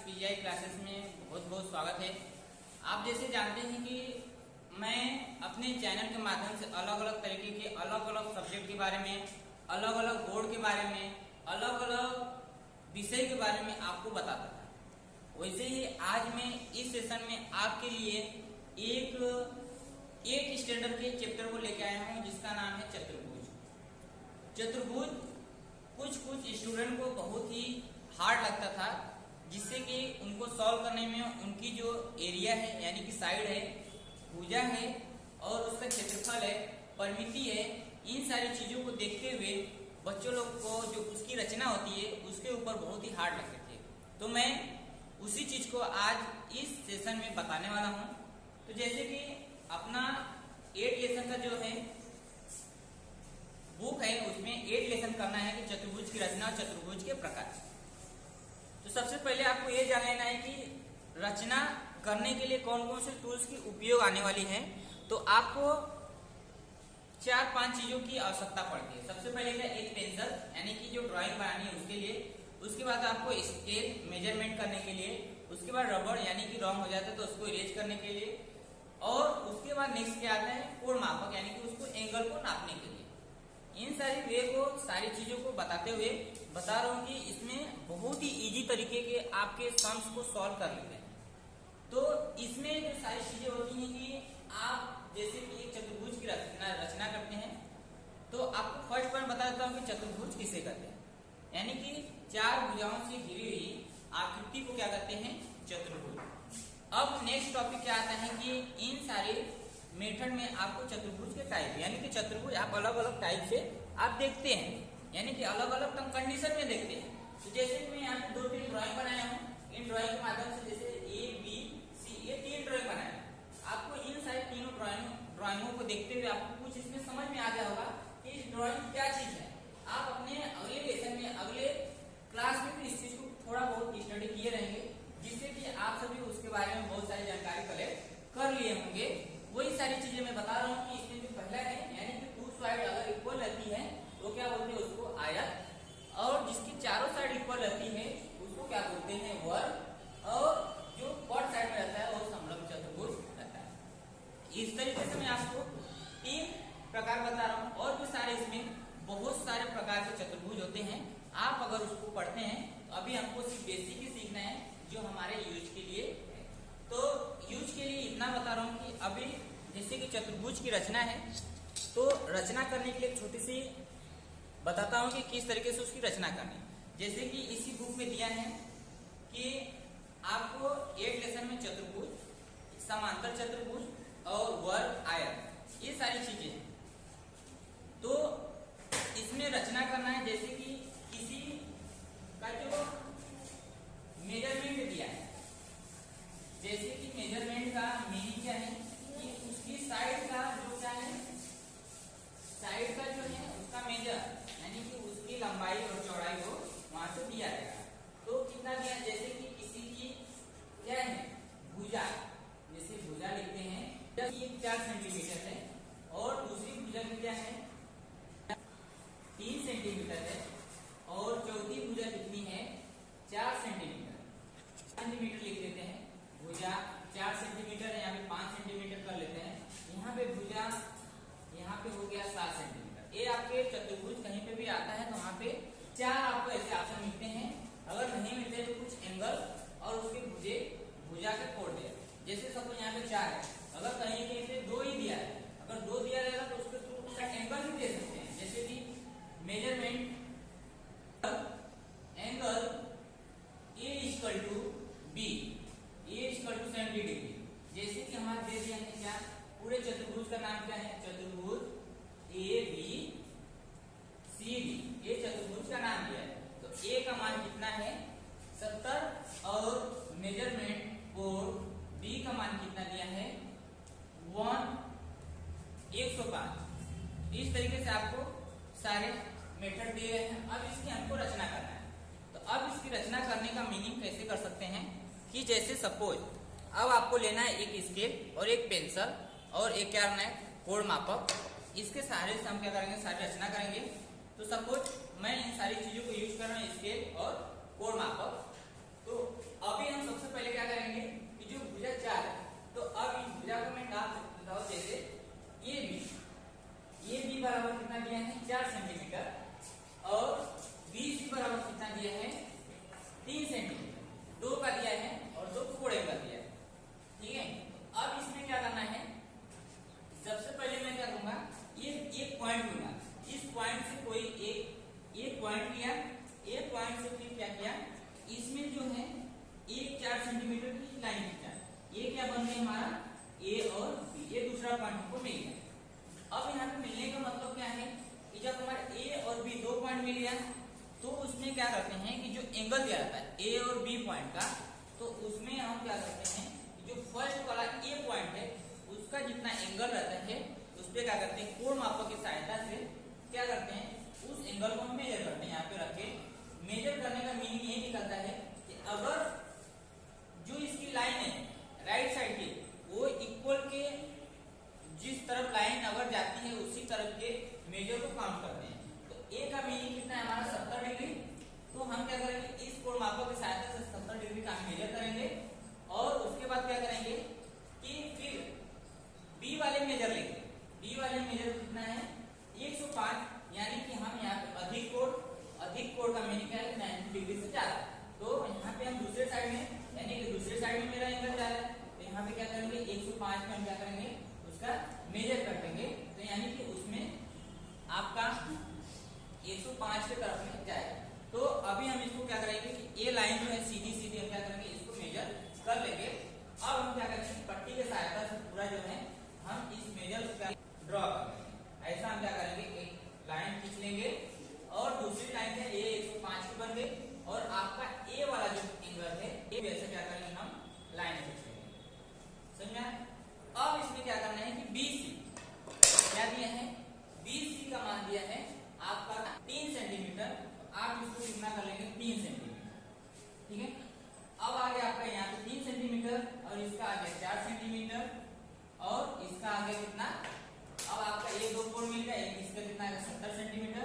PGI classes में बहुत बहुत स्वागत है। आप जैसे जानते हैं कि मैं अपने चैनल के माध्यम से अलग अलग तरीके के अलग अलग सब्जेक्ट के बारे में, अलग अलग बोर्ड के बारे में, अलग अलग विषय के बारे में आपको बताता था। वैसे ही आज मैं इस सेशन में आपके लिए एक स्टैंडर्ड के चैप्टर को लेकर आया हूँ जिसका नाम है चतुर्भुज। चतुर्भुज कुछ स्टूडेंट को बहुत ही हार्ड लगता था, जिससे कि उनको सॉल्व करने में उनकी जो एरिया है यानी कि साइड है, भुजा है और उसका क्षेत्रफल है, परिमिति है, इन सारी चीजों को देखते हुए बच्चों लोग को जो उसकी रचना होती है उसके ऊपर बहुत ही हार्ड लगते थे। तो मैं उसी चीज को आज इस सेशन में बताने वाला हूँ। तो जैसे कि अपना 8 लेसन का जो है बुक है उसमें 8 लेसन करना है कि चतुर्भुज की रचना और चतुर्भुज के प्रकार। तो सबसे पहले आपको ये जान लेना है कि रचना करने के लिए कौन कौन से टूल्स की उपयोग आने वाली है। तो आपको 4-5 चीजों की आवश्यकता पड़ती है। सबसे पहले क्या, एक पेंसिल यानी कि जो ड्राइंग बनानी है उसके लिए, उसके बाद आपको स्केल मेजरमेंट करने के लिए, उसके बाद रबड़ यानी कि रॉन्ग हो जाता है तो उसको इरेज करने के लिए, और उसके बाद नेक्स्ट क्या आता है, कोण मापक यानी कि उसको एंगल को नापने के लिए। इन सारी वे को सारी चीजों को बताते हुए बता रहा हूँ कि इसमें बहुत ही इजी तरीके के आपके सम्स को सॉल्व कर लेते हैं। तो इसमें जो सारी चीजें होती हैं कि आप जैसे कि एक चतुर्भुज की रचना करते हैं, तो आपको फर्स्ट पॉइंट बता देता हूँ कि चतुर्भुज किसे कहते हैं। यानी कि 4 भुजाओं से घिरी हुई आकृति को क्या कहते हैं, चतुर्भुज। अब नेक्स्ट टॉपिक क्या आता है कि इन सारे मेथड में आपको चतुर्भुज के टाइप यानी कि चतुर्भुज आप अलग अलग टाइप से आप देखते हैं, यानी कि अलग अलग कंडीशन में देखते हैं। तो जैसे कि मैं यहाँ पे 2-3 ड्राइंग बनाया हूँ, इन ड्राइंग के माध्यम से जैसे A, B, C ये 3 ड्राइंग बनाया है। आपको इन सारे तीनों ड्राइंगों को देखते हुए आपको कुछ इसमें समझ में आ गया होगा कि इस ड्राइंग क्या चीज है। आप अपने अगले लेसन में, अगले क्लास में भी इस चीज को थोड़ा बहुत स्टडी किए रहेंगे, जिससे कि आप सभी उसके बारे में बहुत सारी जानकारी कलेक्ट कर लिए होंगे। वही सारी चीजें मैं बता रहा हूँ कि इसमें जो पहला है यानी कि 2 साइड अगर इक्वल रहती है तो क्या बोलते हैं उसको आयत, और जिसकी चारों साइड इक्वल रहती है उसको क्या बोलते हैं, वर्ग, और जो कॉट साइड में रहता है वो समलंब चतुर्भुज रहता है। इस तरीके से मैं आपको 3 प्रकार बता रहा हूँ, और भी सारे इसमें बहुत सारे प्रकार के चतुर्भुज होते हैं। आप अगर उसको पढ़ते हैं तो अभी हमको सिर्फ बेसिक ही सीखना है जो हमारे यूज के लिए है। तो यूज के लिए इतना बता रहा हूँ कि अभी जैसे कि चतुर्भुज की रचना है, तो रचना करने के लिए एक छोटी सी बताता हूँ कि किस तरीके से उसकी रचना करनी। जैसे कि इसी बुक में दिया है कि आपको 8 लेसन में चतुर्भुज, समांतर चतुर्भुज और वर्ग, आयत, ये सारी चीजें हैं। तो इसमें रचना करना है। जैसे कि किसी का जो मेजरमेंट दिया है, जैसे कि मेजरमेंट का मीनिंग क्या है कि उसकी साइड का जो क्या है, साइड का जो है उसका मेजर यानी कि उसकी लंबाई और चौड़ाई को वहां से दिया जाएगा। तो कितना दिया, जैसे कि किसी की क्या है, भुजा, जैसे भुजा लिखते हैं, ये 4 सेंटीमीटर है और दूसरी भुजा की क्या है 3 सेंटीमीटर है, और चौथी भुजा कितनी है 4 सेंटीमीटर लिख देते हैं। भुजा 4 सेंटीमीटर है, यहाँ पे 5 सेंटीमीटर कर लेते हैं। यहाँ पे भुजा यहाँ पे हो गया 7 सेंटीमीटर। ये आपके चतुर्भुज कहीं पे भी आता है तो वहाँ पे 4 आपको ऐसे ऑप्शन मिलते हैं। अगर नहीं मिलते तो कुछ एंगल और उसके भुजा का कोण दिया। जैसे सपोज यहाँ पे 4 है, अगर कहीं कहीं पे 2 ही दिया है, अगर 2 दिया रहेगा तो उसके थ्रू उसका एंगल भी दे सकते हैं। जैसे कि measurement angle A equal to B, A equal to 70 डिग्री। जैसे कि हमारे दे दिया है क्या, पूरे चतुर्भुज का नाम क्या है, चतुर्भुज ABCD, ये चतुर्भुज का नाम दिया है। तो A का मान कितना है 70, और मेजरमेंट कोण B का मान कितना दिया है 105। इस तरीके से आपको सारे मेथड दिए गए हैं। अब इसकी हमको रचना करना है। तो अब इसकी रचना करने का मीनिंग कैसे कर सकते हैं कि जैसे सपोज अब आपको लेना है एक स्केल और एक पेंसिल और एक क्या करना है, कोण मापक। इसके सारे से हम क्या करेंगे, सारी रचना करेंगे। तो सपोज मैं इन सारी चीजों को यूज कर रहा हूँ, स्केल और कोण मापक। तो अभी हम सेंटीमीटर की लाइन खींचा, ये क्या बन गया हमारा ए और बी, ये दूसरा पॉइंट हमको मिल गया। अब यहाँ पे मिलने का मतलब क्या है कि जब हमारे ए और बी दो पॉइंट मिल गया तो उसमें क्या करते हैं कि जो एंगल दिया रहता है ए और बी पॉइंट का, तो उसमें हम क्या करते हैं कि जो फर्स्ट वाला ए पॉइंट है उसका जितना एंगल रहता है उस पर क्या करते हैं कोण मापक की सहायता से क्या करते हैं उस एंगल को हम मेजर करते हैं। यहाँ पे रख के मेजर करने का मीनिंग ये निकलता है कि अगर जो इसकी लाइन है राइट साइड की वो इक्वल के जिस तरफ लाइन अगर जाती है उसी तरफ के मेजर को काउंट करते हैं। तो ए का मीनिंग कितना है हमारा 70 डिग्री, तो हम क्या करेंगे इस कोण मापक की सहायता से 70 डिग्री का हम मेजर करेंगे और उसके बाद क्या करेंगे कि फिर बी वाले मेजर लेंगे। बी वाले मेजर कितना है 105, यानी कि हम यहाँ पे अधिक कोण का मीनिंग क्या है 90 डिग्री से ज्यादा। तो यहाँ पे हम दूसरे साइड में यानी कि दूसरे साइड में मेरा एंगल जा रहा है तो यहाँ पे क्या करेंगे 105 में हम क्या करेंगे उसका मेजर करेंगे, तो यानी कि उसमें आपका 105 के तरफ में जाएगा। तो अभी हम इसको क्या करेंगे कि ये लाइन जो है सीधी सीधी हम क्या करेंगे इसको मेजर कर लेंगे। अब हम क्या करेंगे पट्टी के सहायता से पूरा जो है हम इस मेजर का ड्रॉ कर लेंगे। ऐसा हम क्या करेंगे एक लाइन खींच लेंगे और दूसरी लाइन है ये 105 की बन गई और आपका ए वाला जो एंगल है ये वैसे क्या करेंगे हम लाइन खींच लेंगे, समझा। अब इसमें क्या करना है कि BC क्या दिया है BC का मान दिया है आपका 3 सेंटीमीटर, आप इसको कितना कर लेंगे 3 सेंटीमीटर, ठीक है। अब आ गया आपका यहाँ पे 3 सेंटीमीटर और इसका आ गया 4 सेंटीमीटर और इसका आ गया कितना, अब आपका एक दो कोण मिल गया, एक इसका कितना आ गया 70 सेंटीमीटर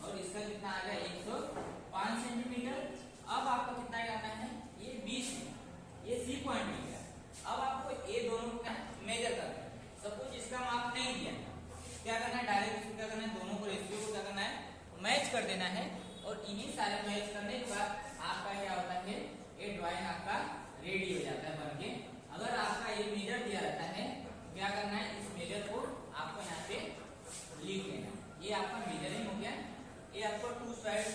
और इसका कितना आ गया 105 सेंटीमीटर। अब आपको कितना करना है ये BC, ये C पॉइंट मिल गया। अब आपको ये दोनों को मेजर करना है। सपोज इसका माप नहीं दिया, क्या करना है डायरेक्ट इसको क्या करना है दोनों को रेशियो को क्या करना है मैच कर देना है और इन्हीं सारे मैच करने के बाद आपका क्या होता है ये ड्राइंग आपका रेडी हो जाता है बनके। अगर आपका ये मेजर दिया रहता है तो क्या करना है इस मेजर को आपको यहाँ पे लिख लेना। ये आपका मेजरिंग हो गया, ये आपको 2 साइड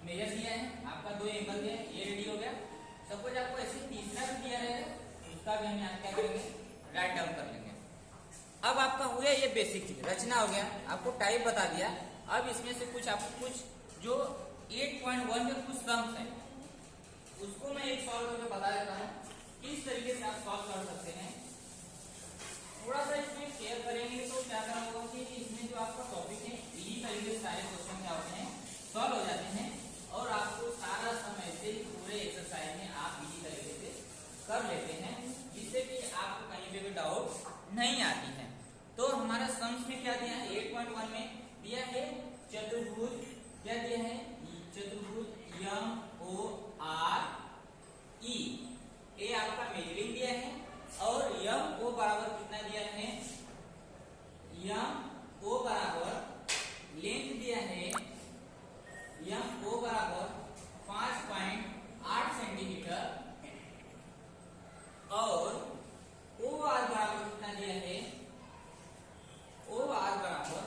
मेजर दिया है, आपका 2 एंगल दिया है, ये रेडी हो गया। सपोज आपको ऐसे तीसरा भी दिया रहेगा उसका भी हम यहाँ क्या करेंगे राइट डाउन कर लेंगे। अब आपका हो गया ये बेसिक चीज रचना हो गया, आपको टाइप बता दिया। अब इसमें से कुछ आपको कुछ जो 8.1 में कुछ सम्स है उसको मैं एक सॉल्व करके बता देता हूँ किस तरीके से आप सॉल्व कर सकते हैं। थोड़ा सा इसमें शेयर करेंगे तो क्या करना होगा कि इसमें जो आपका टॉपिक है इजी तरीके से सारे क्वेश्चन क्या होते हैं सॉल्व हो जाते हैं और आपको सारा समय से पूरे एक्सरसाइज में आप इजी तरीके से कर लेते हैं जिससे कि आपको कहीं पे भी डाउट नहीं आती है। तो हमारा सम्स में क्या दिया है 8.1 में दिया है चतुर्भुज, क्या दिया है चतुर्भुज MORE, ये आपका मेजरिंग दिया है और MO बराबर कितना दिया है MO बराबर लेंथ दिया है MO बराबर 5.8 सेंटीमीटर और OR बराबर कितना दिया है OR बराबर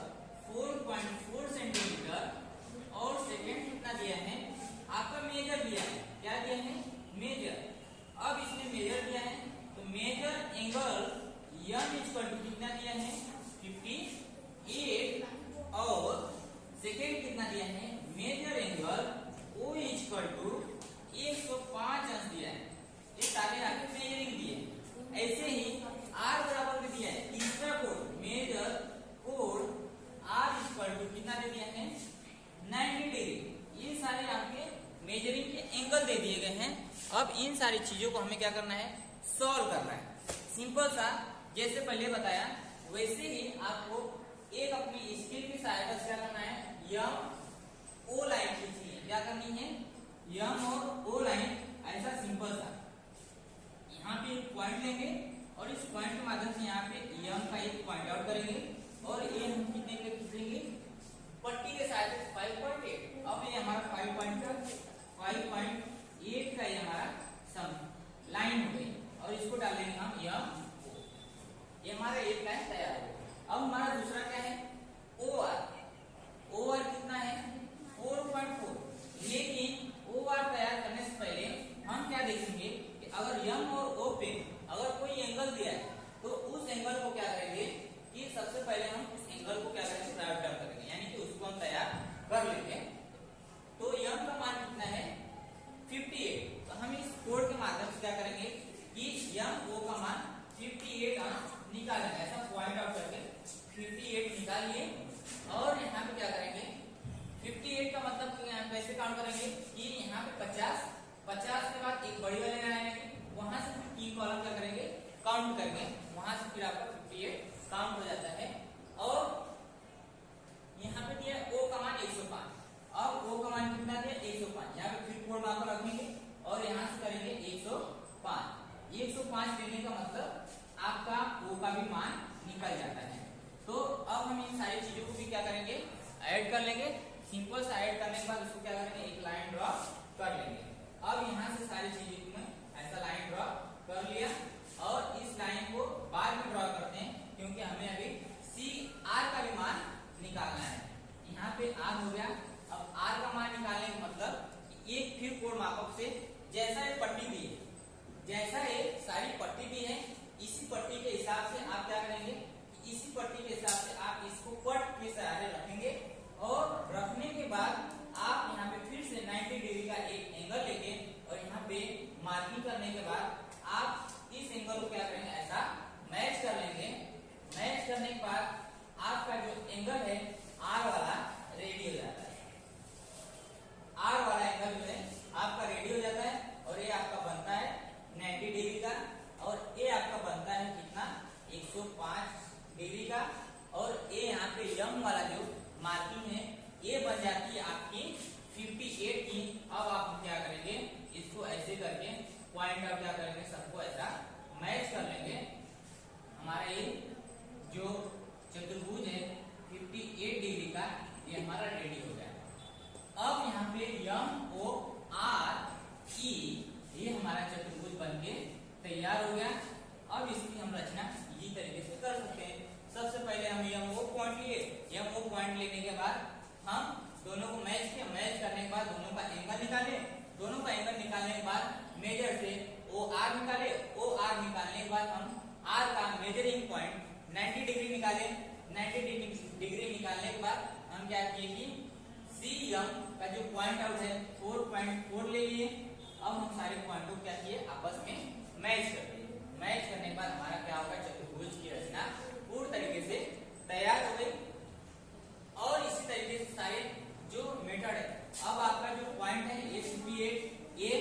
4.4 सेंटीमीटर और सेकेंड कितना दिया है आपका मेजर दिया है, क्या दिया है मेजर। अब इसमें मेजर दिया है तो measure angle M equal to कितना दिया है 58 और सेकेंड कितना दिया है measure angle O equal to 105 अंश दिया है। ये सारे आगे मेजरिंग दिए। ऐसे ही R बराबर में दिया है तीसरा कोण मेजर कोण R इक्वल टू कितना दे दिया है 90 डिग्री। ये सारे आपके मेजरिंग के एंगल दे दिए गए हैं। अब इन सारी चीजों को हमें क्या करना है सॉल्व करना है। सिंपल सा जैसे पहले बताया वैसे ही आपको एक अपनी स्केल की सहायता से क्या करना है MO लाइन खींचनी है। क्या करनी है M और O लाइन, ऐसा सिंपल सा यहाँ पे एक पॉइंट लेंगे और इस पॉइंट के माध्यम से यहाँ पे M का एक पॉइंट आउट करेंगे और ये हम कितने के खींचेंगे पट्टी के सहायता से 5.8। अब ये हमारा 5.8 का ये हमारा सम लाइन हो गई और इसको डालेंगे हम MO, ये हमारा एक लाइन तैयार हो गया। अब हमारा दूसरा क्या है OR कितना है 4.4। लेकिन OR तैयार करने से पहले हम क्या देखेंगे कि अगर यम और ओ पे अगर कोई एंगल दिया है तो उस एंगल को क्या करेंगे कि सबसे पहले हम उस एंगल को क्या करेंगे, राइट डाउन करेंगे, यानी कि उसको हम तैयार कर लेंगे। तो यम का मान कितना है 58। तो हम इस कोड के माध्यम से क्या करेंगे कि यम ओ का मान 58 हम निकालेंगे, ऐसा पॉइंट आउट करके 58 निकालिए। और यहाँ पे क्या करेंगे 58 का मतलब कैसे काउंट करेंगे कि यहाँ पे 50 के बाद एक बड़ी वाली लाइन आएगी, वहां से फिर 3 कॉलम क्या करेंगे काउंट करेंगे, वहां से फिर आपका 58 काउंट हो जाता है। और यहाँ पे दिया ओ का मान 105, अब ओ का मान कितना दिया 105, यहाँ पे फिर कोड मार्कर रखेंगे और यहाँ से करेंगे 105। 105 देने का मतलब आपका ओ का भी मान निकल जाता है। तो अब हम इन सारी चीजों को भी क्या करेंगे ऐड कर लेंगे। सिंपल सा ऐड करने के बाद उसको क्या करेंगे एक लाइन ड्रॉ कर लेंगे। अब यहाँ से सारी चीजों को मैं ऐसा लाइन ड्रॉ कर लिया और इस लाइन को बाद में ड्रॉ करते हैं क्योंकि हमें अभी सी आर का भी मान निकालना है। यहाँ पे आर हो गया। अब आर का मान निकालने का मतलब एक फिर कोड मापक से जैसा ये पट्टी दी है, जैसा ये सारी पट्टी दी है, इसी पट्टी के हिसाब से आप क्या करेंगे, इसी पट्टी के हिसाब से आप इसको पट के सहारे रखेंगे और रखने के बाद आप यहाँ पे फिर से 90 डिग्री का एक एंगल लेके और यहाँ पे मार्किंग करने के बाद आप इस एंगल को क्या करेंगे ऐसा मैच कर लेंगे। मैच करने के बाद आपका जो एंगल है आर वाला रेडी हो जाता है। आर वाला एंगल जो है आपका रेडी हो जाता है और ये आपका बनता है 90 डिग्री का और ये आपका बनता है कितना 105 डिग्री का। और ये यहाँ पे यम वाला जो मार्किंग है ये बन जाती है आपकी 58 की। अब आप क्या करेंगे इसको ऐसे करके पॉइंट आउट क्या करेंगे सबको ऐसा मैच कर लेंगे। हमारा ये जो चतुर्भुज है 58 डिग्री का ये हमारा रेडी हो गया। अब यहाँ पे यम ओ आर ई ये हमारा चतुर्भुज बनके तैयार हो गया। अब इसकी हम रचना इसी तरीके से कर सकते हैं। सबसे पहले हम यम ओ पॉइंट लिए, यम ओ पॉइंट लेने के बाद हम दोनों को मैच किया, मैच करने के बाद दोनों का एंगल निकाले, दोनों का एंगल निकालने के बाद मेजर से ओ आर निकाले, ओ आर निकालने के बाद हम आर का मेजरिंग पॉइंट 90 डिग्री निकाले। 90 डिग्री निकालने के बाद हम क्या किए कि सी यम का जो पॉइंट आउट है 4.4 ले लिए। अब हम सारे पॉइंट को क्या किए आपस में मैच कर दिए। मैच करने के बाद हमारा क्या होगा चतुर्भुज की रचना पूर्ण तरीके से तैयार हो गई। और इसी तरीके से सारे जो मेथड है, अब आपका जो पॉइंट है ये 58 ए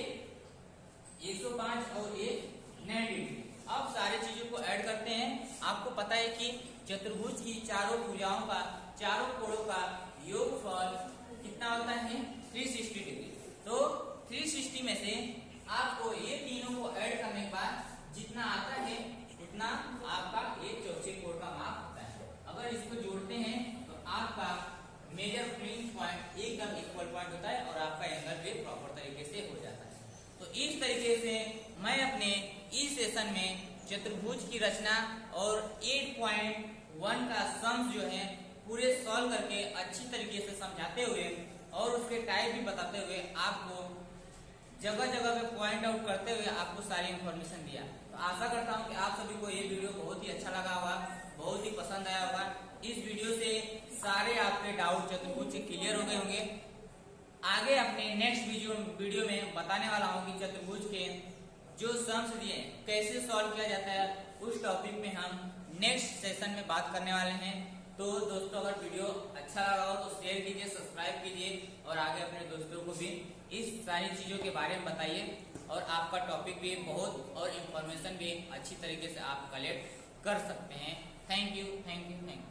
105 और ये 90 डिग्री। अब सारी चीजों को ऐड करते हैं। आपको पता है कि चतुर्भुज की चारों भुजाओं का चारों कोणों का योगफल कितना होता है 360 डिग्री। तो 360 में से आपको ये तीनों को ऐड करने के बाद जितना आता है उतना आपका एक चौथे कोण का माप होता है। अगर इसको जोड़ते हैं तो आपका मेजर फ्लिंग पॉइंट एकदम इक्वल पॉइंट होता है और आपका एंगल भी प्रॉपर तरीके से हो जाता है। तो इस तरीके से मैं अपने इस सेशन में चतुर्भुज की रचना और 8.1 का सम्स जो है पूरे सॉल्व करके अच्छी तरीके से समझाते हुए और उसके टाइप भी बताते हुए आपको जगह जगह पे पॉइंट आउट करते हुए आपको सारी इंफॉर्मेशन दिया। तो आशा करता हूँ कि आप सभी को ये वीडियो बहुत ही अच्छा लगा होगा, बहुत ही पसंद आया होगा। इस वीडियो से सारे आपके डाउट चतुर्भुज से क्लियर हो गए होंगे। आगे अपने नेक्स्ट वीडियो में बताने वाला हूँ कि चतुर्भुज के जो सम्स दिए कैसे सॉल्व किया जाता है, उस टॉपिक में हम नेक्स्ट सेशन में बात करने वाले हैं। तो दोस्तों अगर वीडियो अच्छा लगा हो तो शेयर कीजिए, सब्सक्राइब कीजिए और आगे अपने दोस्तों को भी इस सारी चीजों के बारे में बताइए और आपका टॉपिक भी बहुत और इन्फॉर्मेशन भी अच्छी तरीके से आप कलेक्ट कर सकते हैं। Thank you, thank you, thank you.